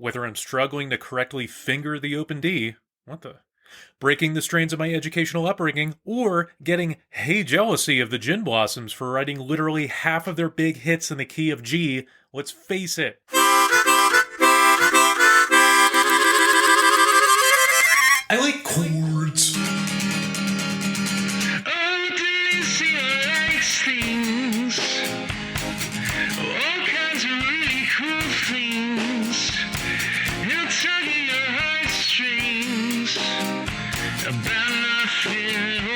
Whether I'm struggling to correctly finger the open D, breaking the strains of my educational upbringing, or getting hey jealousy of the Gin Blossoms for writing literally half of their big hits in the key of G, let's face it. I like chords. Oh, DiLisio likes things. All kinds of really cool things. He'll tug at your heartstrings about nothing.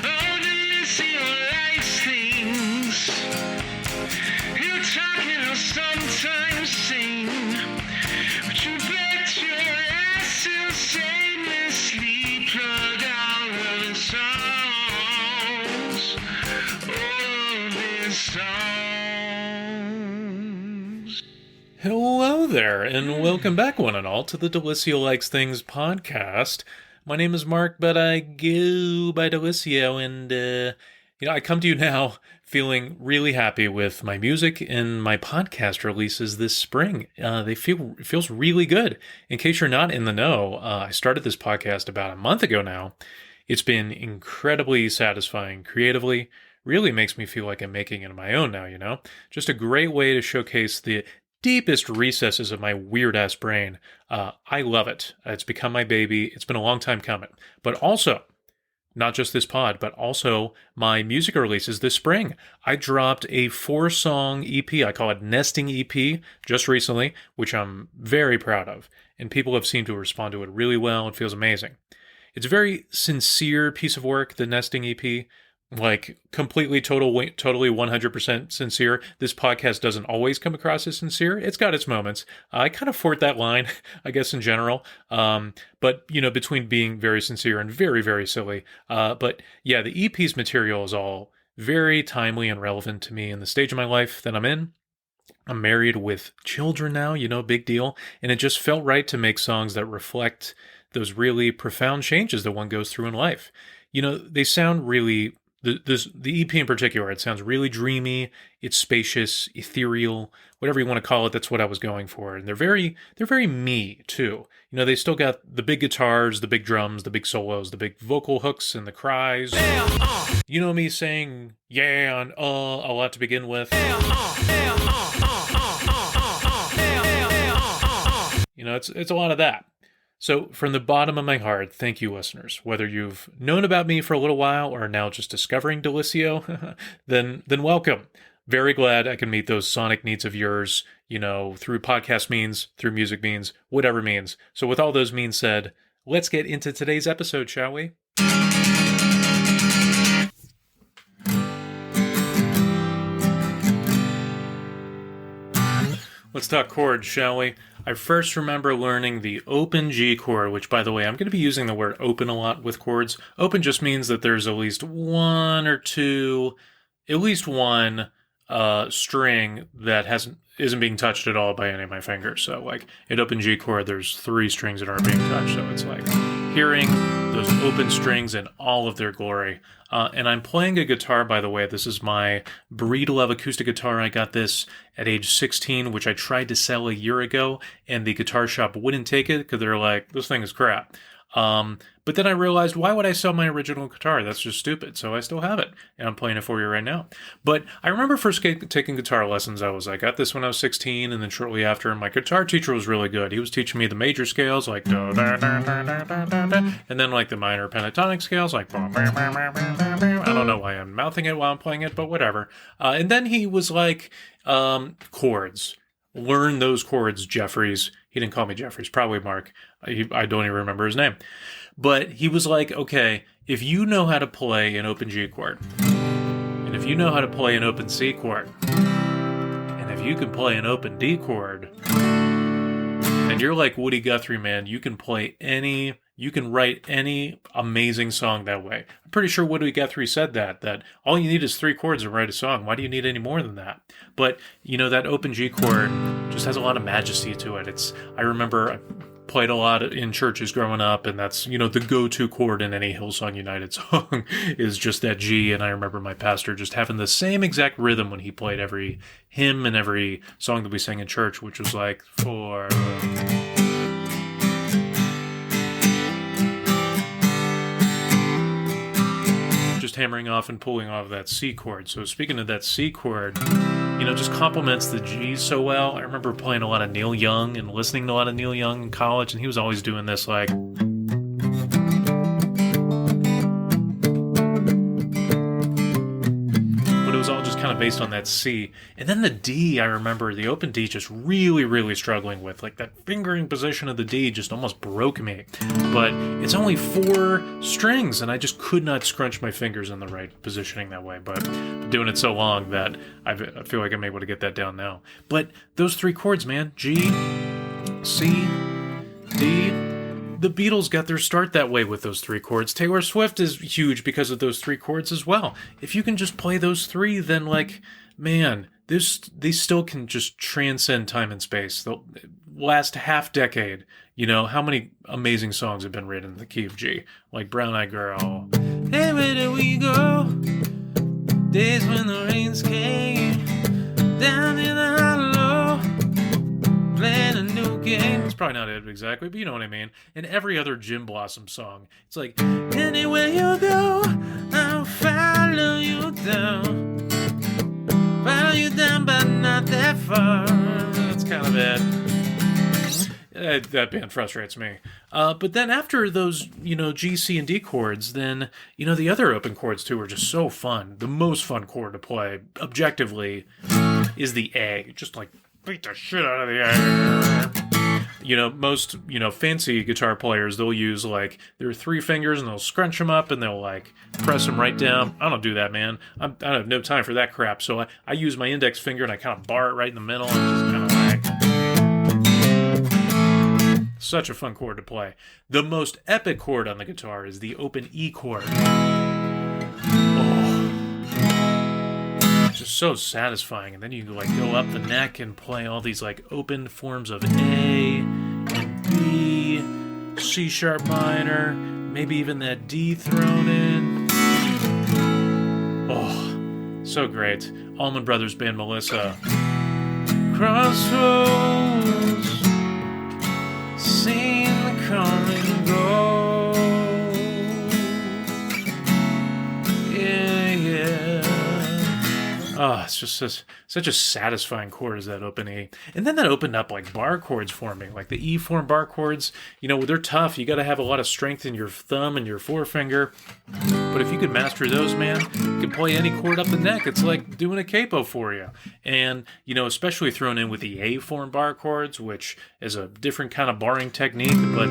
Oh, DiLisio likes things. He'll talk and he'll sometimes sing. But you bet your ass he'll shamelessly plug all of his songs. All of his songs. Hello there, and welcome back, one and all, to the DiLisio Likes Things podcast. My name is Mark, but I go by DiLisio, and, I come to you now feeling really happy with my music and my podcast releases this spring. It feels really good. In case you're not in the know, I started this podcast about a month ago now. It's been incredibly satisfying creatively. Really makes me feel like I'm making it my own now, Just a great way to showcase the deepest recesses of my weird-ass brain. I love it. It's become my baby. It's been a long time coming. But also, not just this pod, but also my music releases this spring. I dropped a 4-song EP. I call it Nesting EP just recently, which I'm very proud of. And people have seemed to respond to it really well. It feels amazing. It's a very sincere piece of work, the Nesting EP. Like totally 100% sincere. This podcast doesn't always come across as sincere. It's got its moments. I kind of fort that line, I guess, in general. But, between being very sincere and very, very silly. But yeah, the EP's material is all very timely and relevant to me in the stage of my life that I'm in. I'm married with children now, big deal. And it just felt right to make songs that reflect those really profound changes that one goes through in life. They sound really... The EP in particular, it sounds really dreamy, it's spacious, ethereal, whatever you want to call it, that's what I was going for. And they're very me, too. They still got the big guitars, the big drums, the big solos, the big vocal hooks and the cries. You know me saying yeah and a lot to begin with. It's a lot of that. So, from the bottom of my heart, thank you, listeners. Whether you've known about me for a little while or are now just discovering DiLisio, then welcome. Very glad I can meet those sonic needs of yours, through podcast means, through music means, whatever means. So, with all those means said, let's get into today's episode, shall we? Let's talk chords, shall we? I first remember learning the open G chord, which, by the way, I'm going to be using the word open a lot with chords. Open just means that there's at least one string that isn't being touched at all by any of my fingers. So, like, in open G chord, there's 3 strings that aren't being touched. So it's like hearing those open strings in all of their glory. And I'm playing a guitar, by the way. This is my Breedlove acoustic guitar. I got this at age 16, which I tried to sell a year ago, and the guitar shop wouldn't take it because they're like, this thing is crap. But then I realized, why would I sell my original guitar? That's just stupid. So I still have it, and I'm playing it for you right now. But I remember first taking guitar lessons. I got this when I was 16, and then shortly after, my guitar teacher was really good. He was teaching me the major scales, like da, da, da, da, da, da, da, and then like the minor pentatonic scales, like I don't know why I'm mouthing it while I'm playing it, but whatever. And then he was like, chords. Learn those chords, Jeffries. He didn't call me Jeffries, probably Mark. I don't even remember his name. But he was like, okay, if you know how to play an open G chord, and if you know how to play an open C chord, and if you can play an open D chord, and you're like Woody Guthrie, man, you can write any amazing song that way. I'm pretty sure Woody Guthrie said that all you need is 3 chords to write a song. Why do you need any more than that? But, that open G chord just has a lot of majesty to it. I remember played a lot in churches growing up, and that's, the go-to chord in any Hillsong United song is just that G. And I remember my pastor just having the same exact rhythm when he played every hymn and every song that we sang in church, which was like, for... just hammering off and pulling off that C chord. So speaking of that C chord, just complements the G so well. I remember playing a lot of Neil Young and listening to a lot of Neil Young in college, and he was always doing this like... But it was all just kind of based on that C. And then the D, I remember the open D just really, really struggling with. Like that fingering position of the D just almost broke me. But it's only 4 strings, and I just could not scrunch my fingers in the right positioning that way. But I'm doing it so long that I feel like I'm able to get that down now. But those 3 chords, man, G, C, D. The Beatles got their start that way with those 3 chords. Taylor Swift is huge because of those 3 chords as well. If you can just play those 3, then man, these still can just transcend time and space. They'll last half decade. How many amazing songs have been written in the key of G? Like Brown Eyed Girl. Hey, where do we go? Days when the rains came down in the hollow, playing a new game. It's probably not it exactly, but you know what I mean. And every other Jim Blossom song, it's like, anywhere you go, I'll follow you down. Follow you down, but not that far. That's kind of it. That band frustrates me. But then after those, G, C, and D chords, then, the other open chords too are just so fun. The most fun chord to play, objectively, is the A. Just like, beat the shit out of the A. Most, fancy guitar players, they'll use their 3 fingers and they'll scrunch them up and they'll press them right down. I don't do that, man. I have no time for that crap. So I use my index finger and I kind of bar it right in the middle and just kind of such a fun chord to play. The most epic chord on the guitar is the open E chord. Just so satisfying. And then you go up the neck and play all these open forms of A and B, C sharp minor, maybe even that D thrown in. Oh, so great. Allman Brothers Band Melissa. Crossroads, seen the come and go. Yeah. Oh, it's just such a satisfying chord as that open E. And then that opened up bar chords for me, the E form bar chords. They're tough. You got to have a lot of strength in your thumb and your forefinger. But if you could master those, man, you can play any chord up the neck. It's like doing a capo for you. And, especially thrown in with the A form bar chords, which is a different kind of barring technique. But,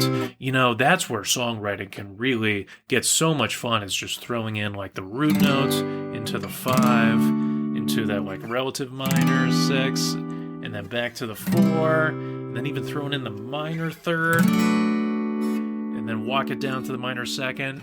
that's where songwriting can really get so much fun, is just throwing in the root notes into the 5, into that relative minor 6, and then back to the 4, and then even throwing in the minor 3rd, and then walk it down to the minor 2nd.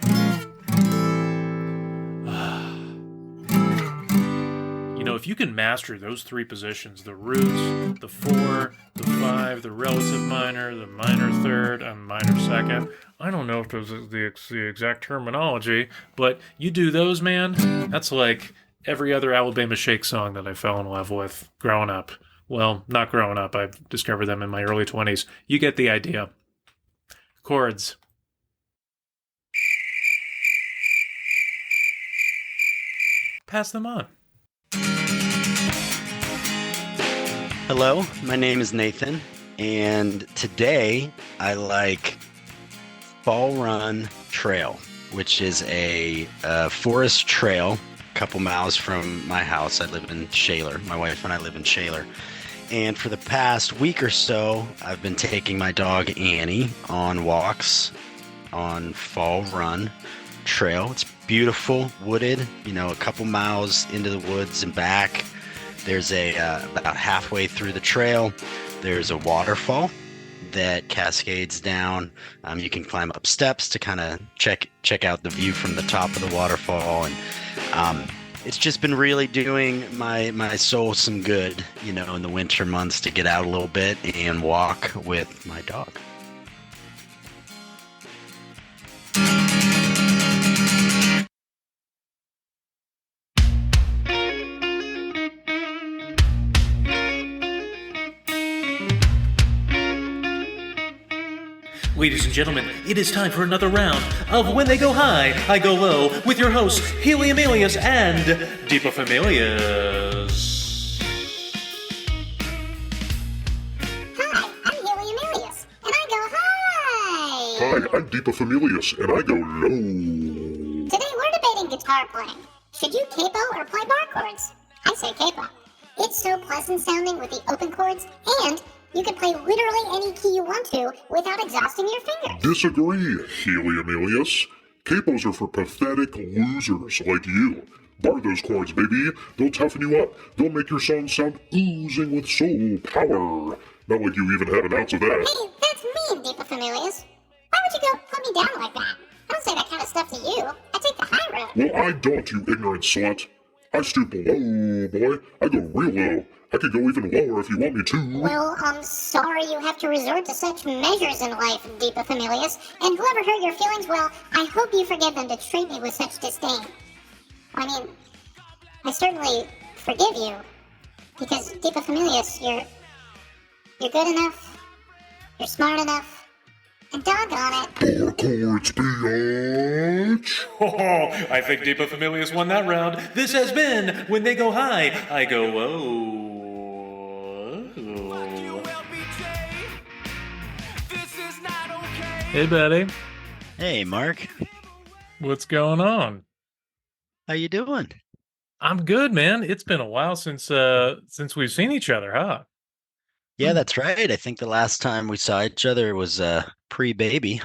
If you can master those 3 positions, the root, the 4, the 5, the relative minor, the minor 3rd, and minor 2nd, I don't know if those are the exact terminology, but you do those, man, that's like every other Alabama Shake song that I fell in love with growing up. Well, not growing up. I've discovered them in my early 20s. You get the idea. Chords. Pass them on. Hello, my name is Nathan, and today I like Fall Run Trail, which is a forest trail a couple miles from my house. I live in Shaler. My wife and I live in Shaler. And for the past week or so, I've been taking my dog Annie on walks on Fall Run Trail. It's beautiful, wooded, a couple miles into the woods and back. There's about halfway through the trail, there's a waterfall that cascades down. You can climb up steps to kind of check out the view from the top of the waterfall. And it's just been really doing my soul some good, in the winter months to get out a little bit and walk with my dog. Ladies and gentlemen, it is time for another round of When They Go High, I Go Low with your hosts, Heliumelius and Deepafamilius. Hi, I'm Heliumelius, and I go high! Hi, I'm Deepafamilius, and I go low. Today we're debating guitar playing. Should you capo or play bar chords? I say capo. It's so pleasant sounding with the open chords, and you can play literally any key you want to without exhausting your fingers. Disagree, Heliumelius. Capos are for pathetic losers like you. Bar those chords, baby. They'll toughen you up. They'll make your song sound oozing with soul power. Not like you even have an ounce of that. Hey, that's mean, Deepafamilius. Why would you go put me down like that? I don't say that kind of stuff to you. I take the high road. Well, I don't, you ignorant slut. I stoop low, boy. I go real low. I could go even lower if you want me to. Well, I'm sorry you have to resort to such measures in life, Deepafamilius. And whoever hurt your feelings, well, I hope you forgive them to treat me with such disdain. I mean, I certainly forgive you. Because, Deepafamilius, you're good enough, you're smart enough, and doggone it. Bar chords, biatch. Oh, I think Deepafamilius won that round. This has been When They Go High, I Go Low. Hey, buddy. Hey, Mark. What's going on? How you doing? I'm good, man. It's been a while since we've seen each other, huh? Yeah, that's right. I think the last time we saw each other was pre-baby.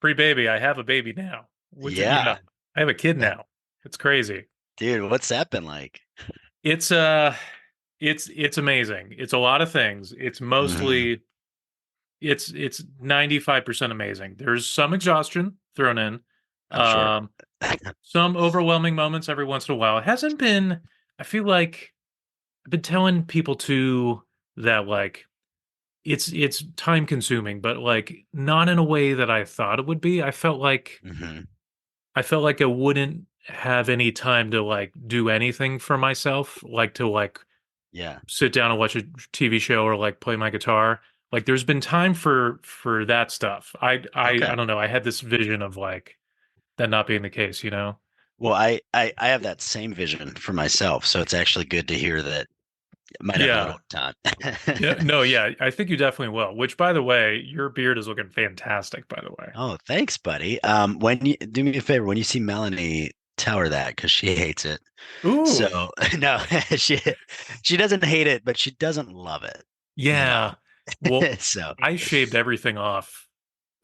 Pre-baby. I have a baby now. Yeah. I have a kid now. It's crazy. Dude, what's that been like? It's amazing. It's a lot of things. It's mostly it's 95% amazing. There's some exhaustion thrown in. I'm sure. Some overwhelming moments every once in a while. It hasn't been, I feel like I've been telling people too that like it's time consuming, but like not in a way that I thought it would be. I felt like I wouldn't have any time to like do anything for myself, like to like Yeah. sit down and watch a TV show or like play my guitar. Like there's been time for that stuff. I don't know. I had this vision of like that not being the case, you know? Well, I have that same vision for myself, so it's actually good to hear that I might have a little time. Yeah, no, yeah, I think you definitely will. Which, by the way, your beard is looking fantastic, by the way. Oh, thanks, buddy. When you do me a favor, when you see Melanie, tell her that because she hates it. Ooh. So no, she doesn't hate it, but she doesn't love it. Yeah. Well, so I shaved everything off.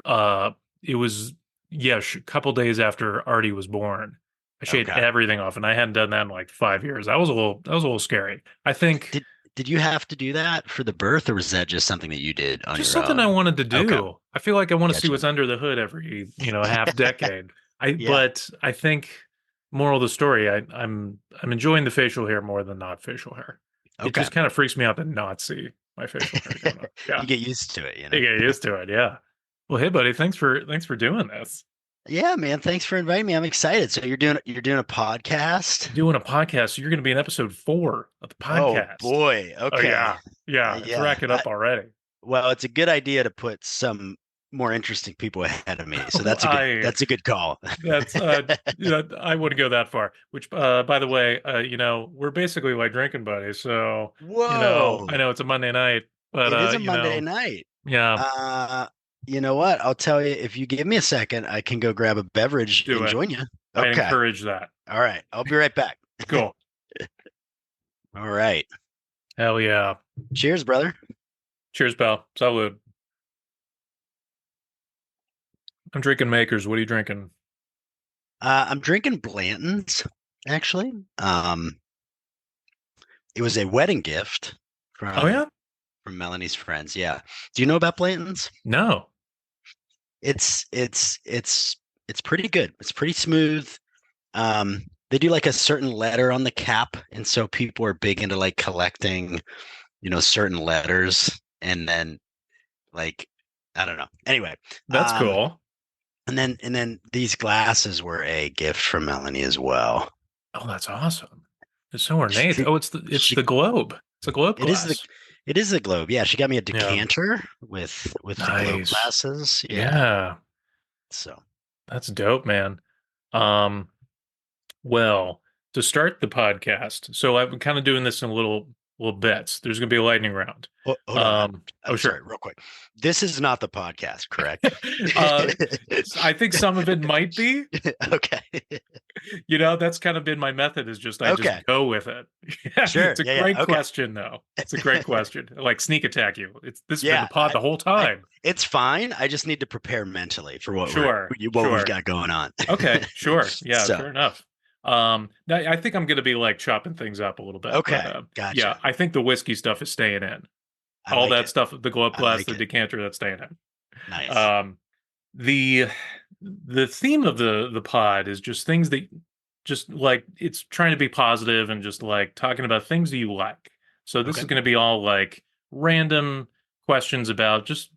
It was a couple days after Artie was born. I shaved everything off, and I hadn't done that in like 5 years. That was a little scary. I think. Did you have to do that for the birth, or was that just something that you did on Just your something own? I wanted to do. Okay. I feel like I want to see what's under the hood every half decade. But I think moral of the story, I'm enjoying the facial hair more than not facial hair. It just kind of freaks me out to not see my facial hair. Yeah. You get used to it, you get used to it. Yeah. Well, hey, buddy, thanks for doing this. Yeah, man. Thanks for inviting me. I'm excited. So you're doing a podcast? Doing a podcast. So you're going to be in episode 4 of the podcast. Oh boy. Okay. Oh, yeah. It's racking up already. Well, it's a good idea to put some more interesting people ahead of me. So that's a good call. That's I wouldn't go that far. Which by the way, we're basically like drinking buddies. So whoa. I know it's a Monday night, but it is a Monday night. Yeah. You know what? I'll tell you, if you give me a second, I can go grab a beverage and join you. Okay. I encourage that. All right. I'll be right back. Cool. All right. Hell yeah. Cheers, brother. Cheers, pal. Salud. I'm drinking Makers. What are you drinking? I'm drinking Blanton's, actually. It was a wedding gift from Melanie's friends. Yeah. Do you know about Blanton's? No. It's pretty good. It's pretty smooth. They do like a certain letter on the cap, and so people are big into like collecting, certain letters, and then like I don't know. Anyway, that's cool. And then these glasses were a gift from Melanie as well. Oh, that's awesome. It's so ornate. It's the globe. It's a globe glass. It is a globe. Yeah, she got me a Yeah. decanter with the globe Nice. glasses. Yeah. Yeah. So That's dope, man. Um, well, to start the podcast, so I'm kind of doing this in little bits. There's gonna be a lightning round. hold on. Oh, I'm sorry, sure. real quick. This is not the podcast, correct? uh, I think some of it might be. Okay. That's kind of been my method is just I just Okay. go with it. Yeah, Sure. it's a Yeah. great Okay. question though. It's a great question. Like sneak attack you. This has been Yeah. the pod the whole time. It's fine. I just need to prepare mentally for what Sure, what we've sure. got going on. Okay, sure. Yeah, So, fair enough. I think I'm gonna be like chopping things up a little bit, but okay. yeah, Gotcha. I think the whiskey stuff is staying in. I All like that it. stuff, the globe I glass, like the it. decanter, that's staying in. Nice. The the theme of the pod is just things that just like it's trying to be positive and just like talking about things that you like. So this Okay. is going to be all like random questions about just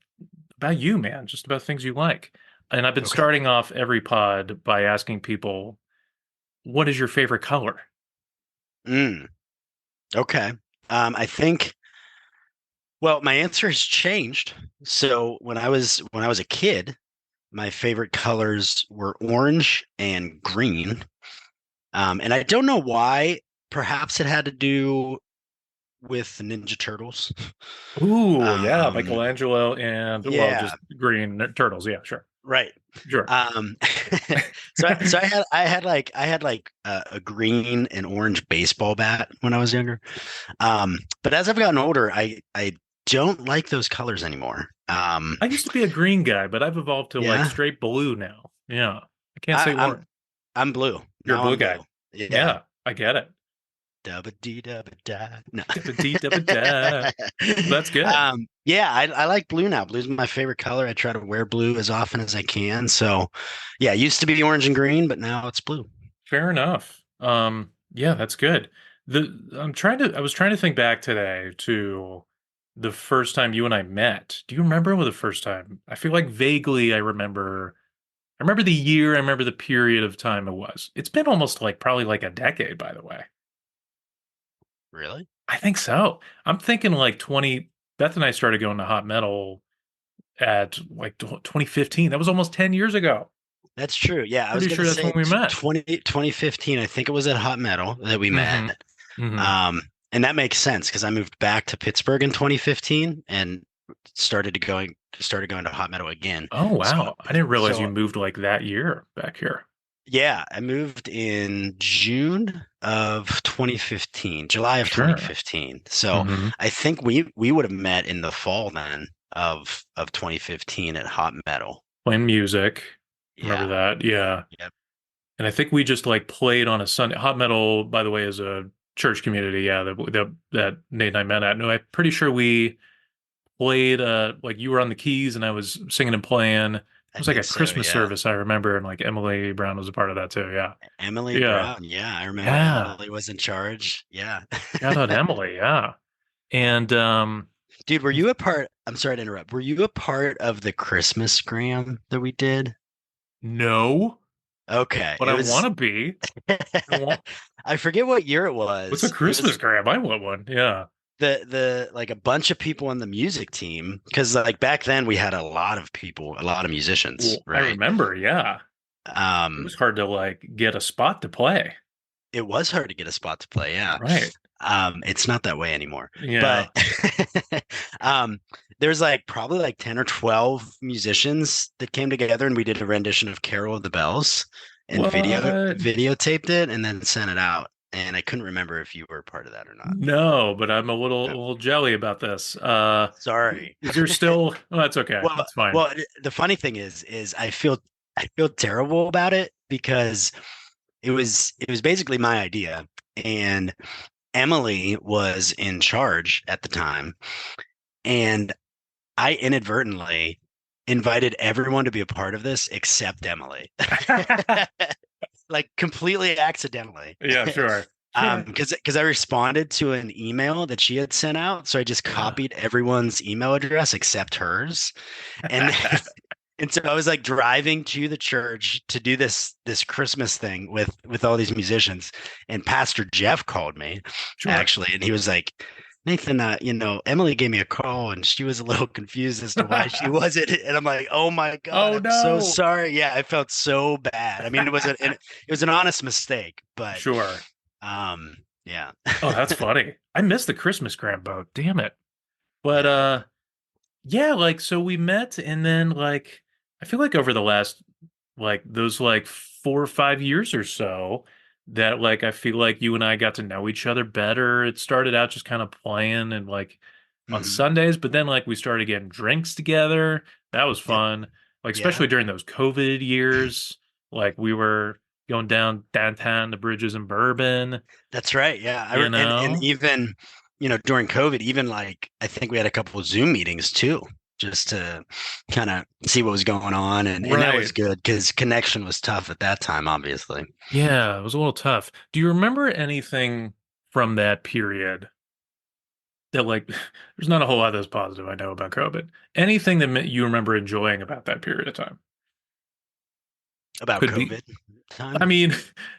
about you, man, just about things you like. And I've been Okay. starting off every pod by asking people, what is your favorite color? Okay. I think well, my answer has changed. So when I was a kid, my favorite colors were orange and green. And I don't know why. Perhaps it had to do with the Ninja Turtles. Ooh, yeah, Um, Michelangelo and well, yeah, just green turtles. Yeah, sure, right. sure. Um, so I had like a green and orange baseball bat when I was younger. But as I've gotten older, I don't like those colors anymore. I used to be a green guy, but I've evolved to like Yeah, straight blue now. Yeah, I can't I, say I'm orange. I'm blue You're a now. blue I'm guy. blue. Yeah. Yeah, I get it. Dabba dee dabba da. No. Dibba-dee, dibba-da. That's good. Yeah, I like blue now. Blue's my favorite color. I try to wear blue as often as I can. So, yeah, it used to be orange and green, but now it's blue. Fair enough. Yeah, that's good. I was trying to think back today to the first time you and I met. Do you remember the first time? I feel like vaguely I remember the year, I remember the period of time it was. It's been almost like probably like a decade, by the way. Really? I think so. I'm thinking like 20, Beth and I started going to hot metal at like 2015. That was almost 10 years ago. That's true. Yeah, I was Pretty gonna sure that's say when we met. 2015. I think it was at Hot Metal that we hmm met. hmm Um, and that makes sense because I moved back to Pittsburgh in 2015 and started going to Hot Metal again. Oh So wow. I didn't realize you so moved like that year back here. yeah, I moved in June of 2015, July of Sure. 2015. So hmm I think we would have met in the fall then of 2015 at Hot Metal. Playing music. Remember Yeah. that? Yeah. Yep. And I think we just like played on a Sunday. Hot Metal, by the way, is a church community. Yeah, that Nate and I met at. No, I'm pretty sure we played like you were on the keys and I was singing and playing. It I was like a think so. Christmas Yeah. service, I remember, and like Emily Brown was a part of that too. Yeah. Emily Yeah. Brown. Yeah, I remember Yeah. Emily was in charge. Yeah. Shout out Emily. Yeah. And Dude, were you a part? I'm sorry to interrupt. Were you a part of the Christmas Scram that we did? no, Okay. but It I want was to be. I want, I forget what year it what's a was. It was Christmas grab? I want one. Yeah. the like a bunch of people on the music team because like back then we had a lot of people, a lot of musicians, Well, I right? remember. Yeah. It Um, was hard to like get a spot to play. it was hard to get a spot to play, yeah. Right. It's not that way anymore. Yeah. But um there's like probably like 10 or 12 musicians that came together and we did a rendition of Carol of the Bells and What? videotaped it and then sent it out. And I couldn't remember if you were a part of that or not. No, but I'm a No. little jelly about this. Sorry. Is there still? Oh, that's okay. Well, That's fine. well, the funny thing is I feel terrible about it because it was basically my idea and Emily was in charge at the time and I inadvertently invited everyone to be a part of this except Emily. Like completely accidentally. Yeah, sure. Sure. Because I responded to an email that she had sent out, so I just Yeah. copied everyone's email address except hers, and and so I was like driving to the church to do this Christmas thing with all these musicians, and Pastor Jeff called me Sure. actually, and he was like, Nathan, Emily gave me a call and she was a little confused as to why she wasn't. And I'm like, oh my God, Oh I'm so no. sorry. Yeah, I felt so bad. I mean, it was an honest mistake, but Sure. um, yeah, Oh, that's funny. I missed the Christmas cram boat. Damn it. But yeah. yeah, like so we met and then like I feel like over the last like those like 4 or 5 years or so that like I feel like you and I got to know each other better. It started out just kind of playing and like on Hmm. Sundays, but then like we started getting drinks together. That was Yep. fun. Like Yeah, especially during those COVID years, like we were going downtown to Bridges and Bourbon, that's right. Yeah, you and know? even during COVID, even like I think we had a couple of Zoom meetings too, just to kind of see what was going on, and that was Right. good because connection was tough at that time, obviously. Yeah, it was a little tough. Do you remember anything from that period that like there's not a whole lot that's positive I know about COVID. Anything that you remember enjoying about that period of time? About Could be COVID time. I mean,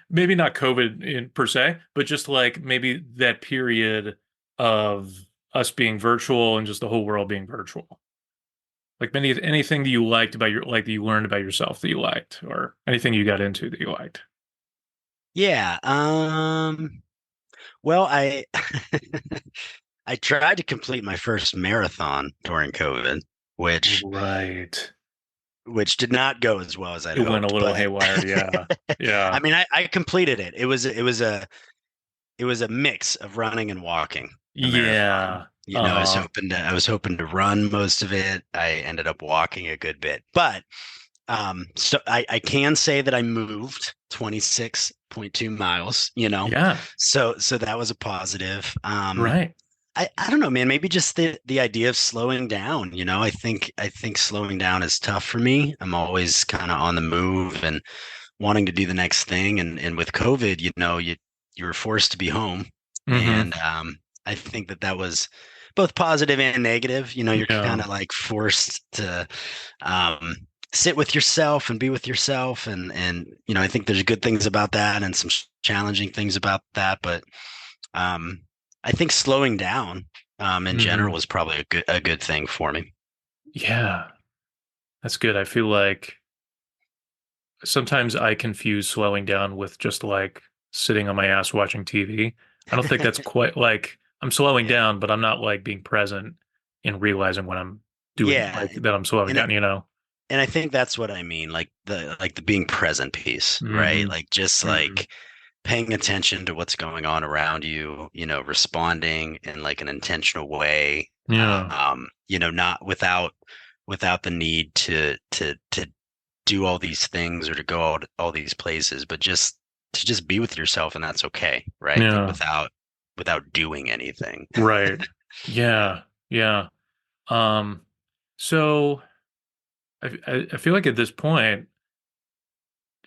maybe not COVID in per se, but just like maybe that period of us being virtual and just the whole world being virtual. Like anything that you liked about your like that you learned about yourself that you liked, or anything you got into that you liked. Yeah. Well, I I tried to complete my first marathon during COVID, which Right. which did not go as well as I'd It went a hoped, little but haywire, yeah. I Yeah. mean, I completed it. It was a mix of running and walking, the marathon. Yeah. I was hoping to run most of it. I ended up walking a good bit, but so I can say that I moved 26.2 miles, Yeah. so that was a positive. Right. I don't know, man. Maybe just the idea of slowing down. I think slowing down is tough for me. I'm always kind of on the move and wanting to do the next thing. And with COVID, you were forced to be home, Hmm. and I think that was both positive and negative. You're kind Yeah. of like forced to um, sit with yourself and be with yourself, and I think there's good things about that and some challenging things about that, but um, I think slowing down in general Hmm. was probably a good thing for me. Yeah. That's good. I feel like sometimes I confuse slowing down with just like sitting on my ass watching TV. I don't think that's quite like I'm slowing Yeah, down, but I'm not like being present and realizing when I'm doing yeah, like that I'm slowing and down, you know? and I think that's what I mean, like the being present piece, right? Hmm. Like just Hmm. like paying attention to what's going on around you, responding in like an intentional way, Yeah. not without the need to do all these things or to go all these places, but just be with yourself, and that's okay, right? Like Yeah. without doing anything. Right. Yeah. Yeah. Um, so I feel like at this point,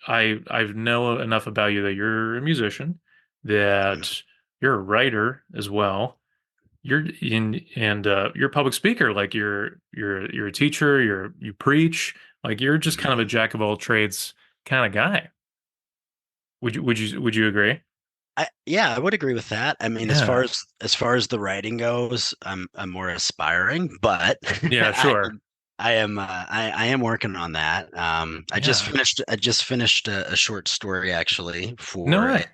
I know enough about you that you're a musician, that you're a writer as well. You're in and you're a public speaker. Like you're a teacher. You preach. Like you're just kind of a Mhm. jack of all trades kind of guy. Would you agree? Yeah, I would agree with that. I mean, as far Yeah. as the writing goes, I'm more aspiring, but Yeah. I Sure. I am working on that. Yeah. I just finished a short story actually No for way.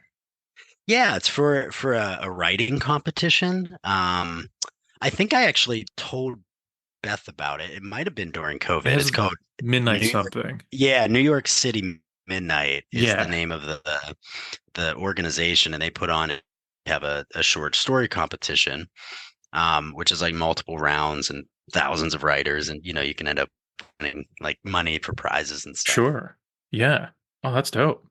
yeah, it's for a writing competition. I think I actually told Beth about it. It might have been during It COVID. It's has called midnight New York. something. Yeah, New York City Midnight is the Yeah. name of the organization, and they put on have a short story competition, which is like multiple rounds and thousands of writers, and you can end up winning like money for prizes and stuff. Sure. Yeah. Oh, that's dope.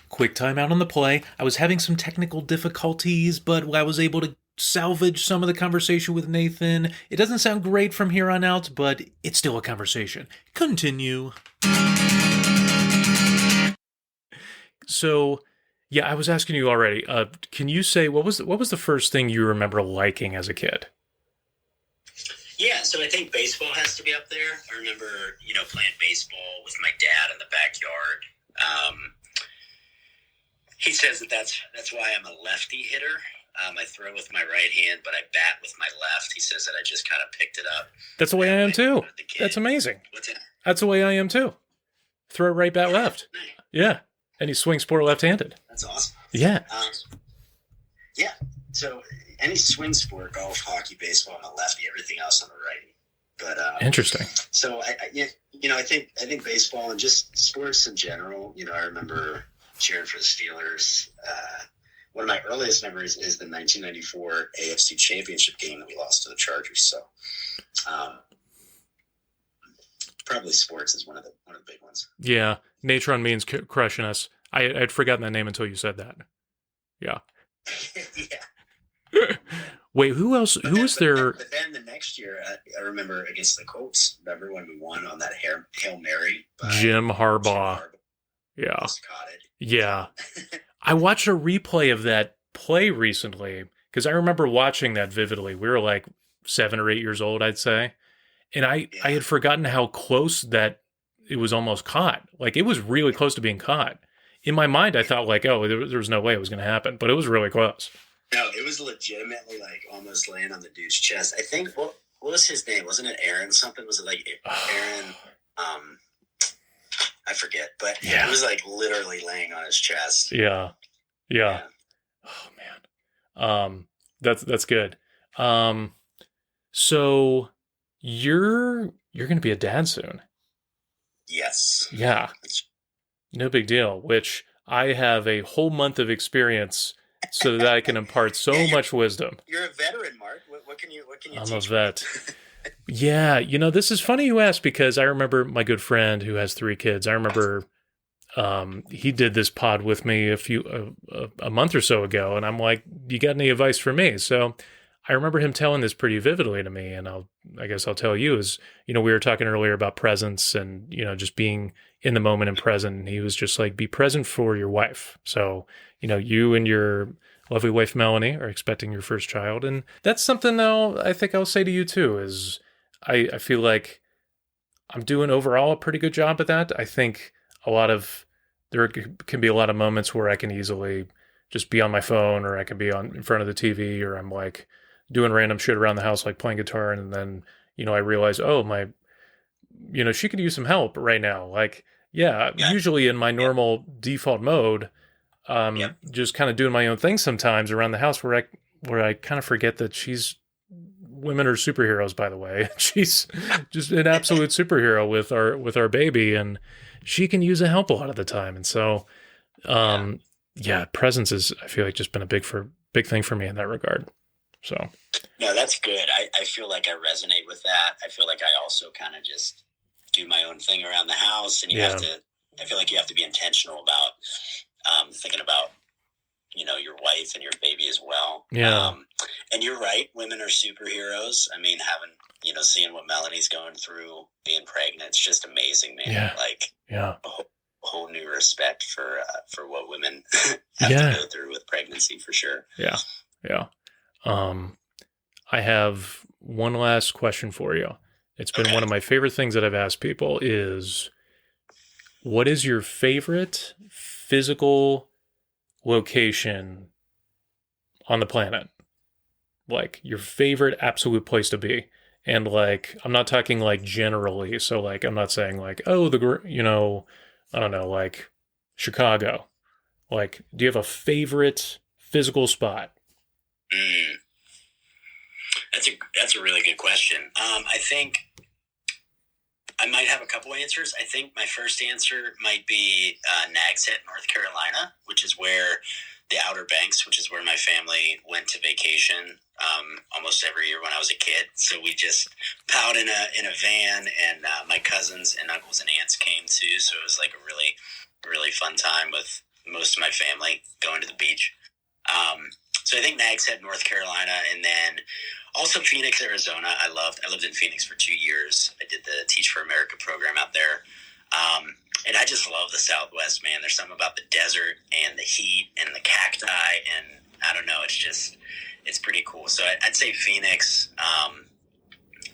Quick time out on the play. I was having some technical difficulties, but I was able to salvage some of the conversation with Nathan. It doesn't sound great from here on out, but it's still a conversation. Continue. So, yeah, I was asking you already. Can you say what was the first thing you remember liking as a kid? Yeah, so I think baseball has to be up there. I remember, playing baseball with my dad in the backyard. He says that's why I'm a lefty hitter. I throw with my right hand, but I bat with my left. He says that I just kind of picked it up. That's the way I am too. That's amazing. What's that? That's the way I am too. Throw right, bat left. Nice. Yeah. And he swings sport left-handed. That's awesome. Yeah. Yeah. So any swing sport, golf, hockey, baseball, I'm a lefty. Everything else, I'm a righty. But Interesting. So I think baseball and just sports in general. I remember cheering for the Steelers. One of my earliest memories is the 1994 AFC Championship game that we lost to the Chargers. So, probably sports is one of the big ones. Yeah, Natron means crushing us. I'd forgotten that name until you said that. Yeah. Yeah. Wait, who else? Who was there? But then the next year, I remember against the Colts. Remember when we won on that Hail Mary? Jim Harbaugh. Yeah. Just caught it. Yeah. I watched a replay of that play recently because I remember watching that vividly. We were like 7 or 8 years old, I'd say. And I had forgotten how close that it was almost caught. Like, it was really close to being caught. In my mind, I thought, like, oh, there was no way it was going to happen. But it was really close. No, it was legitimately, like, almost laying on the dude's chest. I think, what was his name? Wasn't it Aaron something? Was it, like, Aaron, I forget. But it was, like, literally laying on his chest. Yeah. Oh, man. That's good. So you're going to be a dad soon. Yes. Yeah. No big deal, which I have a whole month of experience so that I can impart so much wisdom. You're a veteran, Mark. What can you I'm teach a vet. Yeah, this is funny you ask because I remember my good friend who has 3 kids. I remember he did this pod with me a month or so ago, and I'm like, "You got any advice for me?" So I remember him telling this pretty vividly to me, and I guess I'll tell you is, we were talking earlier about presence and, just being in the moment and present. And he was just like, be present for your wife. So, you and your lovely wife, Melanie, are expecting your first child. And that's something though, I think I'll say to you too, is I feel like I'm doing overall a pretty good job at that. I think there can be a lot of moments where I can easily just be on my phone, or I can be in front of the TV, or I'm like doing random shit around the house, like playing guitar. And then, I realize, oh, she could use some help right now. Like, usually in my normal default mode, just kind of doing my own thing sometimes around the house where I kind of forget that women are superheroes, by the way. She's just an absolute superhero with our baby, and she can use a help a lot of the time. And so, presence is, I feel like, just been a big thing for me in that regard. So. No, that's good. I feel like I resonate with that. I feel like I also kind of just do my own thing around the house, and I feel like you have to be intentional about thinking about, your wife and your baby as well. Yeah. And you're right. Women are superheroes. I mean, seeing what Melanie's going through, being pregnant, it's just amazing, man. Yeah. Like, a whole new respect for what women have to go through with pregnancy, for sure. Yeah. I have one last question for you. It's been one of my favorite things that I've asked people is, what is your favorite physical location on the planet? Like, your favorite absolute place to be. And, like, I'm not talking, like, generally. So, like, I'm not saying, like, oh, I don't know, like, Chicago. Like, do you have a favorite physical spot? That's a really good question. I think I might have a couple answers. I think my first answer might be Nags Head, North Carolina, which is where the Outer Banks, which is where my family went to vacation almost every year when I was a kid. So we just piled in a van, and my cousins and uncles and aunts came too. So it was like a really, really fun time with most of my family going to the beach. So I think Nags Head, North Carolina, and then also Phoenix, Arizona. I lived in Phoenix for 2 years. I did the Teach for America program out there. And I just love the Southwest, man. There's something about the desert and the heat and the cacti, and I don't know, it's pretty cool. So I'd say Phoenix.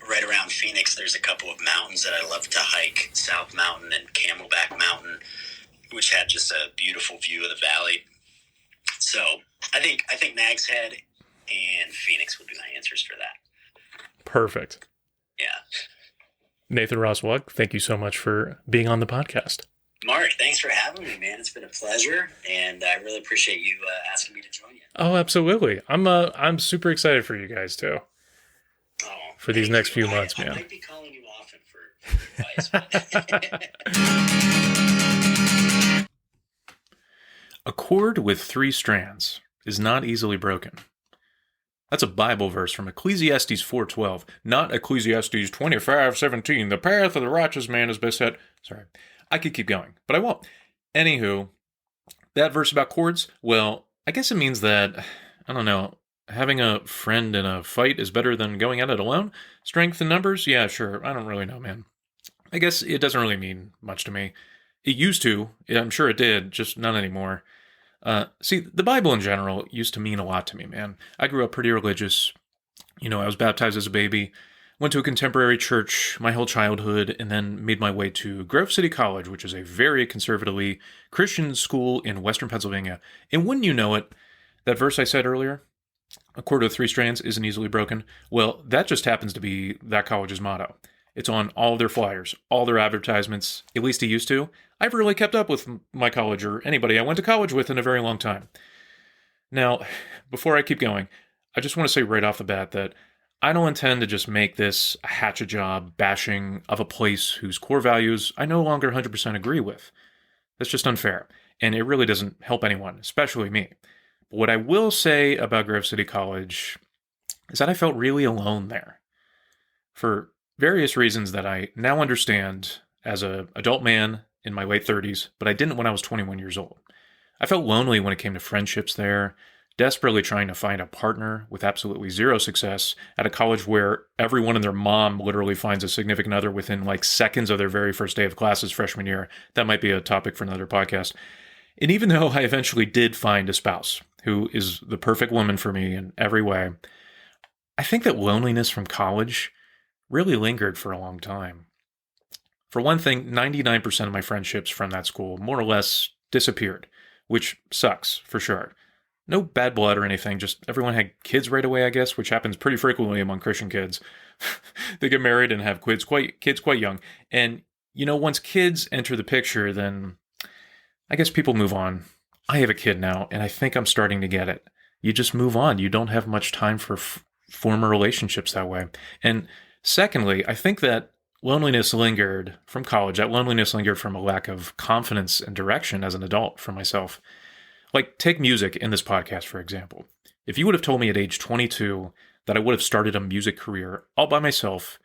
Right around Phoenix, there's a couple of mountains that I love to hike, South Mountain and Camelback Mountain, which had just a beautiful view of the valley. So I think Mag's Head and Phoenix would be my answers for that. Perfect. Yeah. Nathan Rosswog, thank you so much for being on the podcast. Mark, thanks for having me, man. It's been a pleasure, and I really appreciate you asking me to join you. Oh, absolutely. I'm super excited for you guys too. Oh, for these next few months, I man. might be calling you often for advice. A cord with 3 strands is not easily broken. That's a Bible verse from Ecclesiastes 4:12, not Ecclesiastes 25:17. The path of the righteous man is beset. Sorry, I could keep going, but I won't. Anywho, that verse about cords, well, I guess it means that, I don't know, having a friend in a fight is better than going at it alone? Strength in numbers? Yeah, sure. I don't really know, man. I guess it doesn't really mean much to me. It used to. I'm sure it did, just not anymore. See, the Bible in general used to mean a lot to me, man. I grew up pretty religious. I was baptized as a baby, went to a contemporary church my whole childhood, and then made my way to Grove City College, which is a very conservatively Christian school in Western Pennsylvania. And wouldn't you know it, that verse I said earlier, a cord with 3 strands isn't easily broken, well, that just happens to be that college's motto. It's on all their flyers, all their advertisements, at least it used to. I've really kept up with my college or anybody I went to college with in a very long time. Now, before I keep going, I just want to say right off the bat that I don't intend to just make this a hatchet job bashing of a place whose core values I no longer 100% agree with. That's just unfair, and it really doesn't help anyone, especially me. But what I will say about Grove City College is that I felt really alone there. For various reasons that I now understand as an adult man in my late 30s, but I didn't when I was 21 years old. I felt lonely when it came to friendships there, desperately trying to find a partner with absolutely zero success at a college where everyone and their mom literally finds a significant other within like seconds of their very first day of classes freshman year. That might be a topic for another podcast. And even though I eventually did find a spouse who is the perfect woman for me in every way, I think that loneliness from college really lingered for a long time. For one thing, 99% of my friendships from that school more or less disappeared, which sucks, for sure. No bad blood or anything, just everyone had kids right away, I guess, which happens pretty frequently among Christian kids. They get married and have kids quite young. And, once kids enter the picture, then I guess people move on. I have a kid now, and I think I'm starting to get it. You just move on. You don't have much time for former relationships that way. And secondly, I think that loneliness lingered from college. That loneliness lingered from a lack of confidence and direction as an adult for myself. Like, take music in this podcast, for example. If you would have told me at age 22 that I would have started a music career all by myself,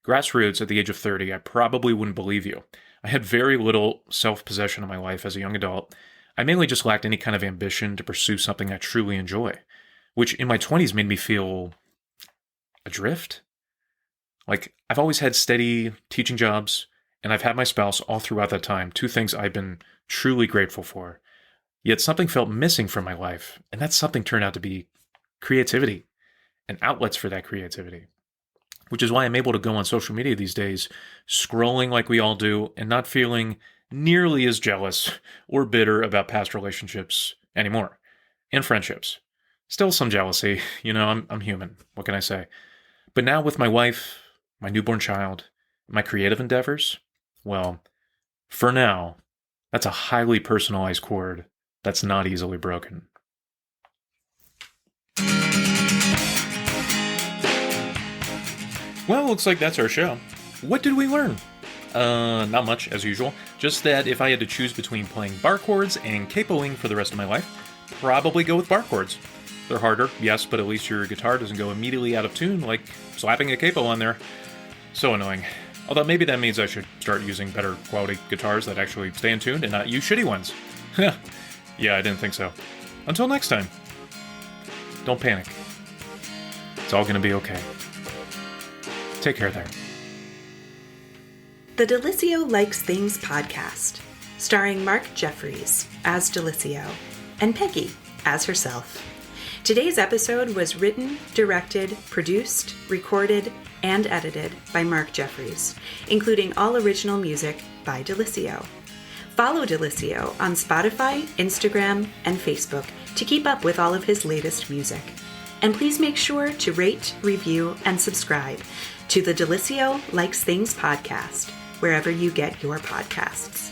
grassroots at the age of 30, I probably wouldn't believe you. I had very little self-possession in my life as a young adult. I mainly just lacked any kind of ambition to pursue something I truly enjoy, which in my 20s made me feel adrift. Like, I've always had steady teaching jobs, and I've had my spouse all throughout that time, 2 things I've been truly grateful for. Yet something felt missing from my life, and that something turned out to be creativity and outlets for that creativity, which is why I'm able to go on social media these days, scrolling like we all do, and not feeling nearly as jealous or bitter about past relationships anymore, and friendships. Still some jealousy, I'm human, what can I say? But now with my wife, my newborn child, my creative endeavors, well, for now, that's a highly personalized cord that's not easily broken. Well, looks like that's our show. What did we learn? Not much, as usual. Just that if I had to choose between playing bar chords and capoing for the rest of my life, probably go with bar chords. They're harder, yes, but at least your guitar doesn't go immediately out of tune like slapping a capo on there. So annoying. Although maybe that means I should start using better quality guitars that actually stay in tune and not use shitty ones. Yeah, I didn't think so. Until next time. Don't panic. It's all gonna be okay. Take care there. The DiLisio Likes Things podcast, starring Mark Jeffries as DiLisio and Peggy as herself. Today's episode was written, directed, produced, recorded, and edited by Mark Jeffries, including all original music by DiLisio. Follow DiLisio on Spotify, Instagram, and Facebook to keep up with all of his latest music. And please make sure to rate, review, and subscribe to the DiLisio Likes Things podcast, wherever you get your podcasts.